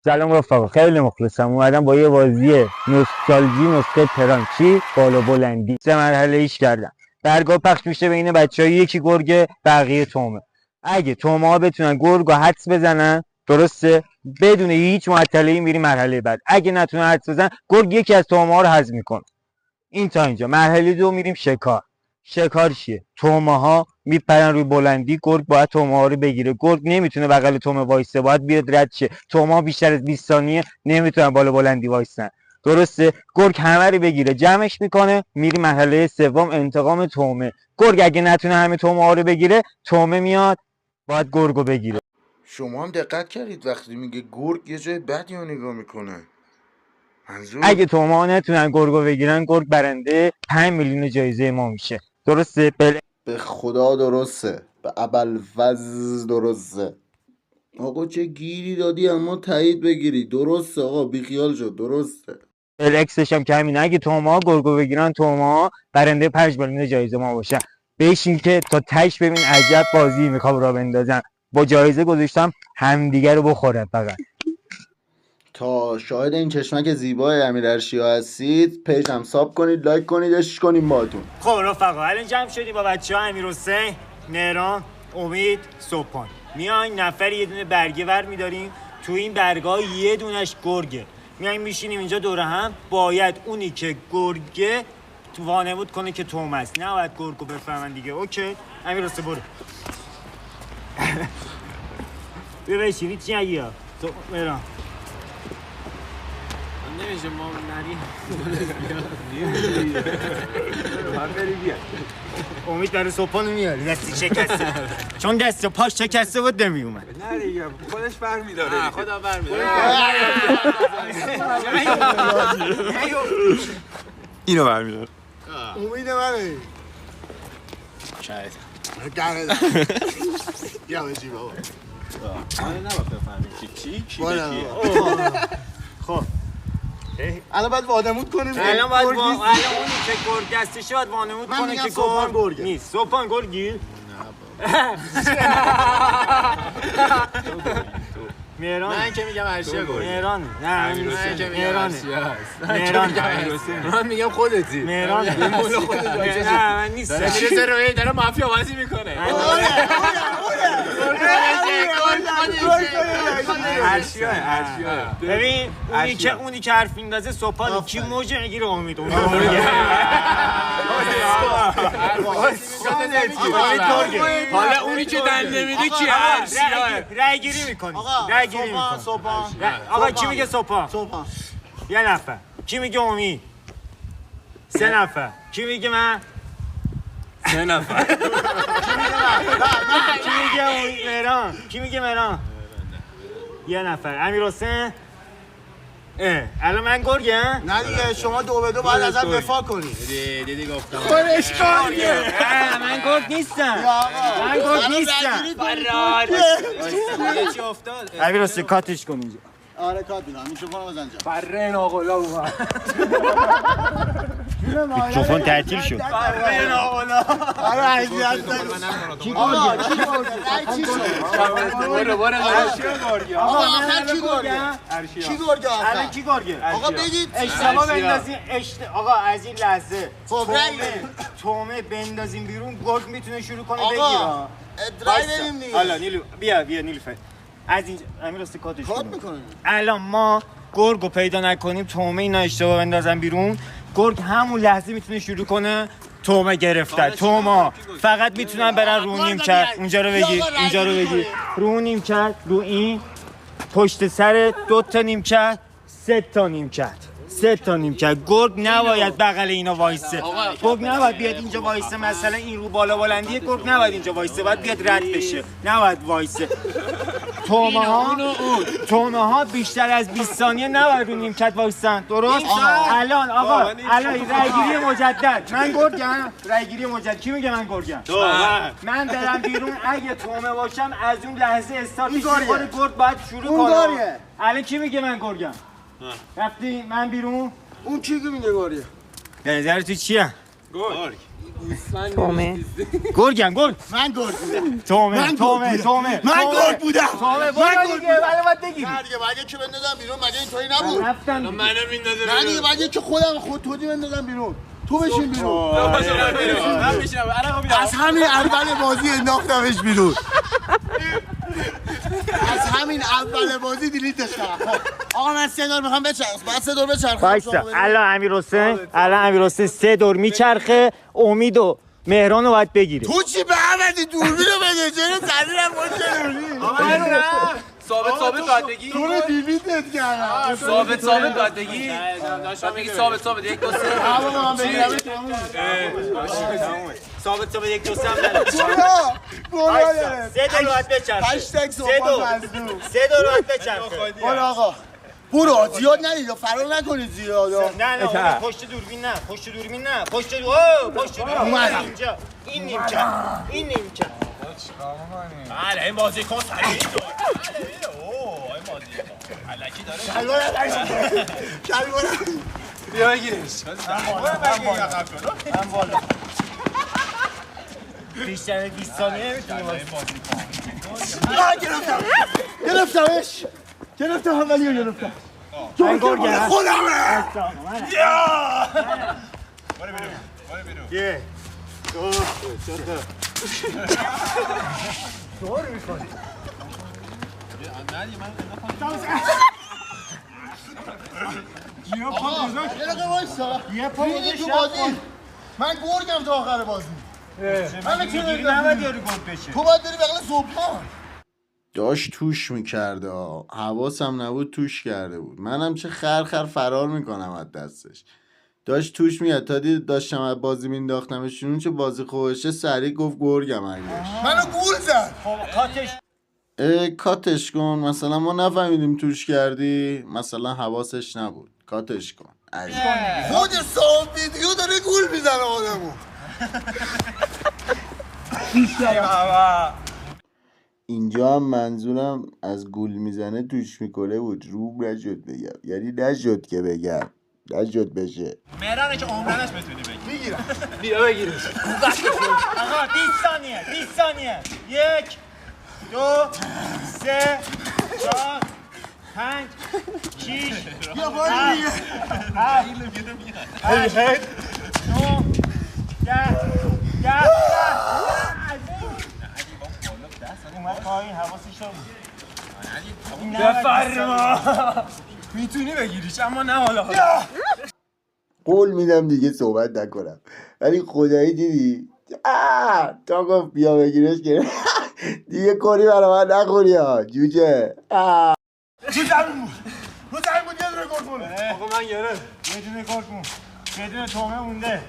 سلام رفقا، خیلی مخلصم. اومدم با یه بازی نوستالژی نسخه تران چی بالا بلندی 3 مرحله ایش کردم. برگاه پخش میشه بین بچه‌ها، یکی گرگه بقیه تومه. اگه تومه ها بتونن گرگو حدس بزنن، درسته، بدون هیچ معطلی میری مرحله بعد. اگه نتونن حدس بزنن، گرگ یکی از تومه ها رو حذف میکنه. این تا اینجا. مرحله دو میریم شکار. شکار چیه؟ تومه ها میپرن روی بلندی، گرگ باید تومه ها رو بگیره. گرگ نمیتونه بغل تومه وایسه، باید بیاد رد شه. تومه ها بیشتر از 20 ثانیه نمیتونن بالا بلندی وایسن، درسته. گرگ همه رو بگیره، جمعش میکنه، میری مرحله سوم، انتقام تومه. گرگ اگه نتونه همه تومه ها رو بگیره، تومه میاد باید گرگو بگیره. شما هم دقت کردید وقتی میگه گرگ یه جای بدی رو نگاه میکنه؟ منظور اگه تومه ها نتونن گرگو بگیرن، گرگ برنده 5 میلیون جایزه ما میشه، درسته. به خدا درسته، به ابوالفضل درسته. آقا چه گیری دادی، اما تایید بگیری. درسته آقا، بیخیال شد. درسته. الکسش هم که همینه. اگه تومه ها گرگو بگیرن، تومه ها برنده 5 میلیون جایزه ما باشن. بشین که تا تش ببین عجب بازی میخوام را بندازن. با جایزه گذاشتم همدیگه رو بخورن فقط. تا شاهد این چشمک زیبای امیرعرشیا هستید، پیجم ساب کنید، لایک کنید، عشق کنیم باهاتون. خب رفقا، الان جمع شدیم با بچه‌ها امیرحسین، مهران، امید، سپان. میایم نفر یه دونه برگه ور میداریم. تو این برگه یه دونش گرگه. میایم میشینیم اینجا دور هم. باید اونی که گرگه وانمود کنه که تومه است، نه باید گرگو بفهمن دیگه. اوکی امیرحسین برو. بیا بشینی چی نگی ها مهران. نمیشه ما نریم. امید برای سپانو میاری دستی شکسته، چون دست و پاش شکسته بود نمیومد. نه دیگه خودش برمیداره. خدا برمیداره. اینو برمیداره. امید منه. شاید. یا بچی بابا. آره نباید بفهمیم کی به کیه. خب الان باید وادمود کنیم. الان باید الان اونی که گرگ دستشه باید وانمود کنه که گرگ نیست. سپان گرگی؟ مهران. من که میگم ارشیا گرگ. مهران. نه من که میگم مهرانه. مهران. من میگم خودتی. مهران. مول خودت. نه من نیستم. میرسه روی داره مافیا بازی میکنه. ببین اونی که حرف میندازه سپان، کی موجه میگیره امید. حالا اونی که دن نمیده کی ارشیا؟ رای گیری میکنی. سپان. آقا کی میگه سپان؟ یه نفر. کی میگه امید؟ 3 نفر. کی میگه من؟ 3 نفر. کی میگه مهران؟ کی میگه مهران؟ 1 نفر. امیرحسین. الان من گرگم؟ نه دیگه شما 2 به 2 باید ازم دفاع کنی. دیدی گفتم. خودش گرگه. من گرگ نیستم. من گرگ نیستم. چی افتاد؟ امیرحسین کاتش کن اینجا. آره کات میدم. میکروفونو بزن جا. برن آقا اومد. میکروفون تعطیل شد. برن آقا. آره اذیت نکن. کی گرگه؟ چی شد؟ برو ارشیا گرگه. آقا آخر کی گرگه؟ کی گرگه آخر؟ الان کی گرگه؟ آقا بگید. اشتباه بندازین. آقا از این لحظه خب تومه بندازین بیرون، گرگ میتونه شروع کنه آقا بگیره. رای بدیم دیگه. حالا نیلو بیا نیلوفر. از این امیرحسین کاتش کات کن. میکنیم. الان ما گرگو پیدا نکنیم، تومه اینا اشتباه بندازن بیرون، گرگ همون لحظه میتونه شروع کنه تومه گرفتن. تومه فقط میتونن برن رو نیمکت. اونجا رو بگیر، اونجا رو بگیر. رو نیمکت، رو این پشت سر 2 تا نیمکت، 3 تا نیمکت. 3 تا نیمکت. گرگ نباید بغل اینا وایسه. گرگ نباید بیاد اینجا وایسه. مثلا این رو بالا بلندیه، گرگ نباید اینجا وایسه، باید بیاد رد بشه، نباید وایسه. تومه ها بیشتر از 20 ثانیه نباید رو نیمکت وایسن، درست؟ الان آقا الان رایگیری مجدد. من گرگم. رایگیری مجدد. کی میگه من گرگم؟ من برم بیرون، اگه تومه باشم از اون لحظه استارت میشه. گرگ باید شروع کنه. الان کی میگه من گرگم؟ رفتی من بیرون. اون کی میگه گرگه؟ به نظر تو چیه؟ گرگ. تومه گرگم گرگ من گرگ بودم تومه من تومه گرگ تومه من گرگ بودم تومه برو دیگه ولی باید بگیری نه دیگه باید یکی بندازم بیرون مگه اینطوری نبود رفتن منو میندازه نه دیگه باید یکی خود تو بندازم بیرون تو بشین بیرون من میشینم الان میرم از همین اول بازی انداختمش بیرون از همین اول بازی دیلیتش کردم آقا من 3 دور میخوام بچرخم بعد 3 دور بچرخم وایسا الان امیر حسین 3 دور میچرخه امید و مهران رو باید بگیره تو چی به احمدی دوربینو بده چرا زلیرم باشه ثابت باید بگی تو رو دیلیتت کردم ثابت باید بگی من میگی ثابت 1 2 3 من بگیرم تموم ثابت 1 2 3 هم نره برو 3 دور باید بچرخه هشتگ صحبت مظلوم 3 دور باید بچرخه برو آقا برو زیاد نرید فرار نکنید زیاد نه پشت دوربین نه پشت دوربین پشت دوربین اومدم. اینجا این نیمچه بله این بازی کن سریع تو اوه این بازی الکی داره شلوارم بیا بگیرش بیشتر 20 ثانیه نمیتونی گرفتم اولیو گرفتم من گرگم خودمه یه دو یه دقیقه وایسا ریدی تو بازی من گرگم تا آخر بازی من میگیری نباید یارو گرگ بشه تو باید بری بغل صبحان داشت توش میکرده حواسم نبود توش کرده بود منم چه خر فرار میکنم از دستش داشت توش میاد تا دید داشتم از بازی مینداختمشون چه بازی خوبشه سریع گفت گرگم اگرش منو گول زد کاتش کن مثلا ما نفهمیدیم توش کردی مثلا حواسش نبود کاتش کن خود صاحب ویدیو داره گول میزنه آدمو اینجا هم منظورم از گول میزنه توش میکنه بود روم نشد بگم یعنی نشد که بگم نشد بشه مهرانه که عمرنش بتونی بگی میگیرم بیا بگیرش آقا 20 ثانیه 1 2 3 4 5 6 بیا باید دیگه 8 9 10 اومد پایین حواسش بود بفرما میتونی بگیریش اما نه حالا قول میدم دیگه صحبت نکنم ولی خدایی دیدی تا گفت بیا بگیرش که دیگه کاری برای من نخوری ها جوجه رو زمین بود یه دونه گرگ مونه آقا من گرفت یه دونه گرگ مون یه دونه تومه مونده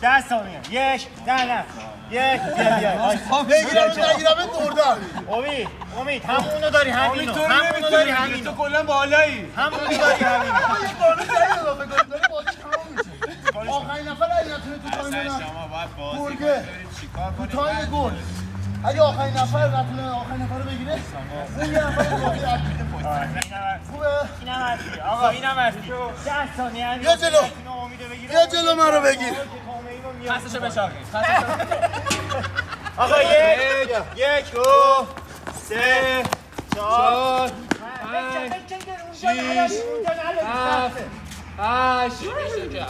10 ثانیه 1 نه 1 بیا بگیرم بردم امید همونو داری همینو تو کلا بالایی همونو داری همینو آخرین نفر اگه نتونه تو تایم شما باید بازی گرگه چیکار تو تایم گل اگه آخرین نفر نتونه آخرین نفر رو بگیره اون یه نفر رو بازی خوبه؟ اینم هستی آقا اینم هستی 10 ثانیه بیا جلو بیا جلو من رو بگیر پسشو بچاقی آقا 1 2 3 4 5 6 8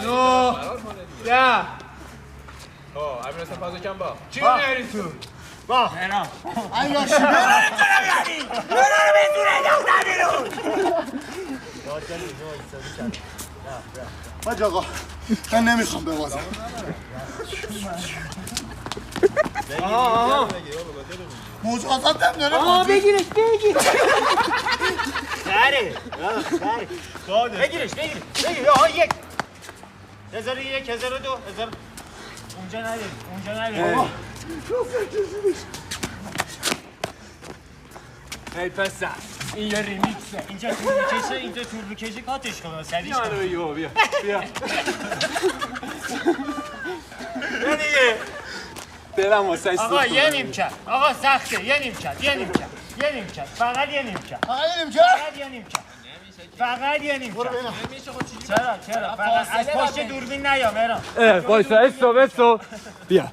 9 10 خب امیر حسین پازو کم با چی میاری تو؟ با ایاشی حاج آقا من نمیخوام ببازم مجازاتم داره بازی بگیرش بگیر آها 1 1001 1002 1000 اونجا نداری ای پسر این یه ریمیکسه اینجا طول میکشه کاتش کنه سریش منو بگی بابا بیا دیگه دلم واسه آقا یه نیمکت آقا سخته یه نیمکت فقط یه نیمکت فقط یه نیم برو ببینم نمیشه خب چیزی چرا فقط از پشت دوربین نیا مهران وایسا استو بیا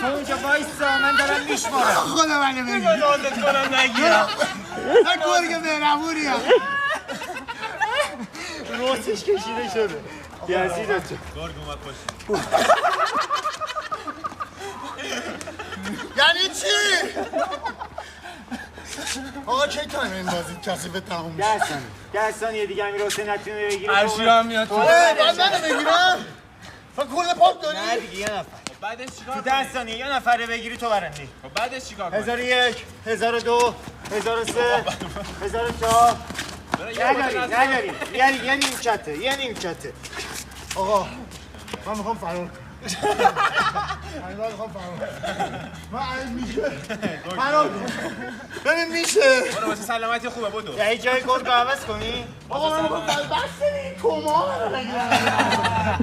تو اونجا وایسا من دارم میشمارم خدا منو بگیر لازم کنم نگیرم من گرگ مهربونیم روسش کشیده شده یزید تو گرگ اومد پشت یعنی چی؟ آقا کی تایم این بازی کسی به تموم میشه 10 ثانیه دیگه امیر حسین نتونه بگیره ارشیا هم میاد تو من منو بگیرم؟ من کل پاک داری؟ نه دیگه یه نفر بعدش چیکار تو 10 ثانیه یه نفره بگیری تو برندی خب بعدش چیکار کنی 1001 1002 1003 1004 نداری یه نیم کته آقا من میخوام فرار کنم من میخوام فرار کنم من میشه فرار کنم ببین میشه برو واسه سلامتی خوبه بدو یه جای گرگ رو عوض کنی آقا من میخوام بس این کما رو بگیرم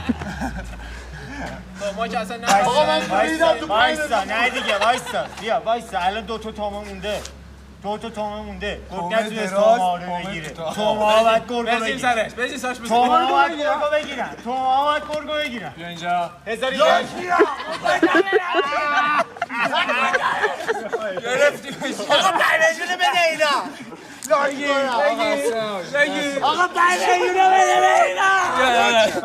خب ما که اصلا نه آقا من بریدم تو وایسا نه دیگه وایسا الان 2 تا تومه مونده گرگ نتونست تومه رو بگیره تومه ها باید گرگ رو بزنیم بگیره سرش بزنیم سرش تومه ها باید بزنیم گرگ رو بگیرن بیا اینجا 1001 گرفتیمش آقا 5 میلیون بده اینا بگیر آقا 5 میلیون بده اینا